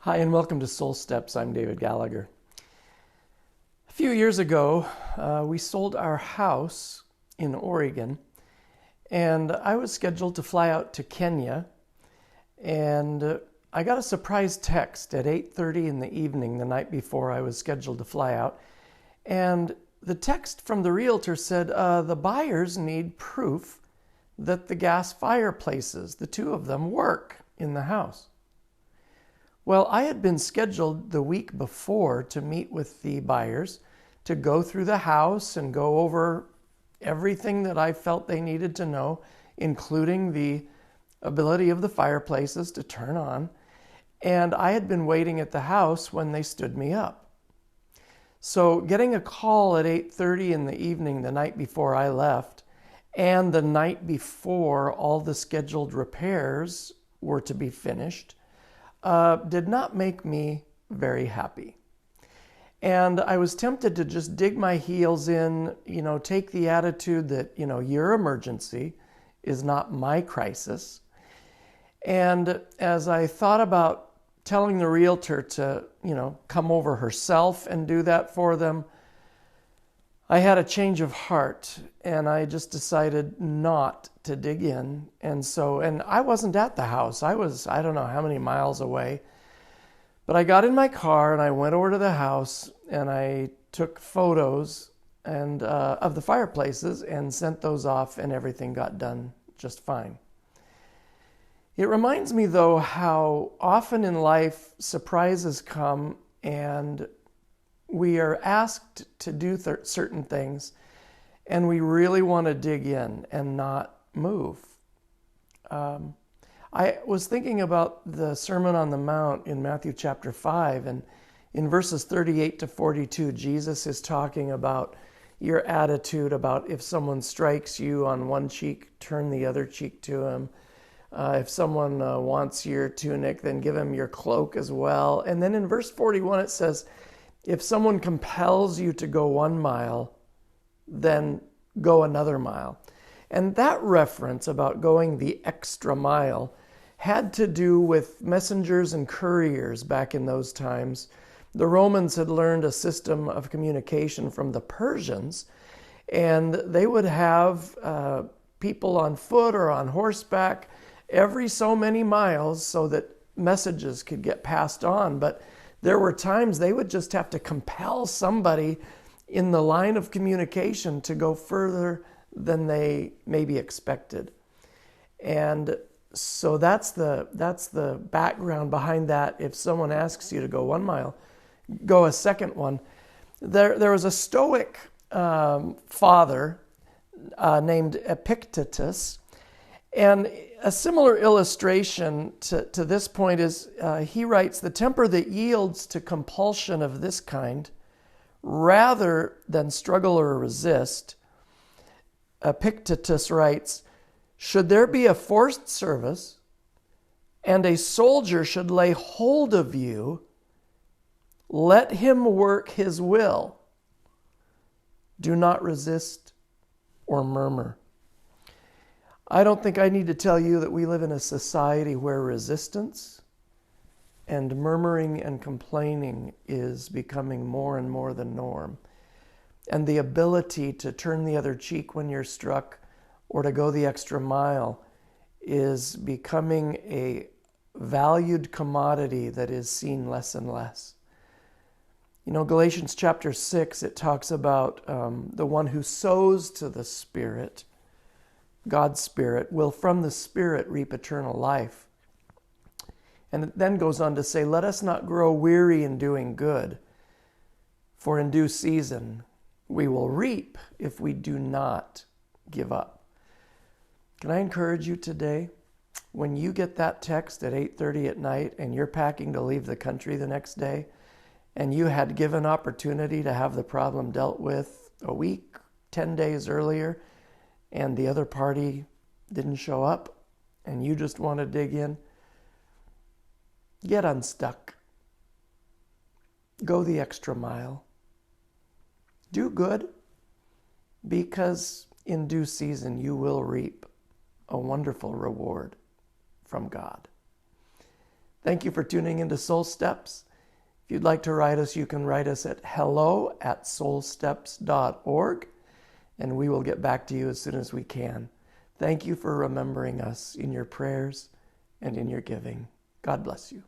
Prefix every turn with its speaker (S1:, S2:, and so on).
S1: Hi, and welcome to Soul Steps. I'm David Gallagher. A few years ago, we sold our house in Oregon, and I was scheduled to fly out to Kenya, and I got a surprise text at 8:30 in the evening the night before I was scheduled to fly out, and the text from the realtor said, the buyers need proof that the gas fireplaces, the two of them, work in the house. Well, I had been scheduled the week before to meet with the buyers to go through the house and go over everything that I felt they needed to know, including the ability of the fireplaces to turn on. And I had been waiting at the house when they stood me up. So getting a call at 8:30 in the evening the night before I left, and the night before all the scheduled repairs were to be finished, did not make me very happy. And I was tempted to just dig my heels in, take the attitude that, your emergency is not my crisis. And as I thought about telling the realtor to, come over herself and do that for them, I had a change of heart, and I just decided not to dig in. And I wasn't at the house. I don't know how many miles away. But I got in my car and I went over to the house and I took photos of the fireplaces and sent those off, and everything got done just fine. It reminds me, though, how often in life surprises come and we are asked to do certain things, and we really want to dig in and not move. I was thinking about the Sermon on the Mount in Matthew chapter 5, and in verses 38 to 42, Jesus is talking about your attitude about if someone strikes you on one cheek, turn the other cheek to him. If someone wants your tunic, then give him your cloak as well. And then in verse 41, it says, if someone compels you to go 1 mile, then go another mile. And that reference about going the extra mile had to do with messengers and couriers back in those times. The Romans had learned a system of communication from the Persians, and they would have people on foot or on horseback every so many miles so that messages could get passed on. But there were times they would just have to compel somebody in the line of communication to go further than they maybe expected. And so that's the background behind that. If someone asks you to go 1 mile, go a second one. There was a Stoic father named Epictetus, and a similar illustration to this point is he writes, the temper that yields to compulsion of this kind, rather than struggle or resist, Epictetus writes, should there be a forced service and a soldier should lay hold of you, let him work his will. Do not resist or murmur. I don't think I need to tell you that we live in a society where resistance and murmuring and complaining is becoming more and more the norm. And the ability to turn the other cheek when you're struck or to go the extra mile is becoming a valued commodity that is seen less and less. Galatians chapter 6, it talks about the one who sows to the Spirit, God's Spirit, will from the Spirit reap eternal life. And it then goes on to say, let us not grow weary in doing good, for in due season we will reap if we do not give up. Can I encourage you today, when you get that text at 8:30 at night and you're packing to leave the country the next day, and you had given opportunity to have the problem dealt with a week, 10 days earlier, and the other party didn't show up, and you just want to dig in, get unstuck. Go the extra mile. Do good, because in due season you will reap a wonderful reward from God. Thank you for tuning into Soul Steps. If you'd like to write us, you can write us at hello@soulsteps.org, and we will get back to you as soon as we can. Thank you for remembering us in your prayers and in your giving. God bless you.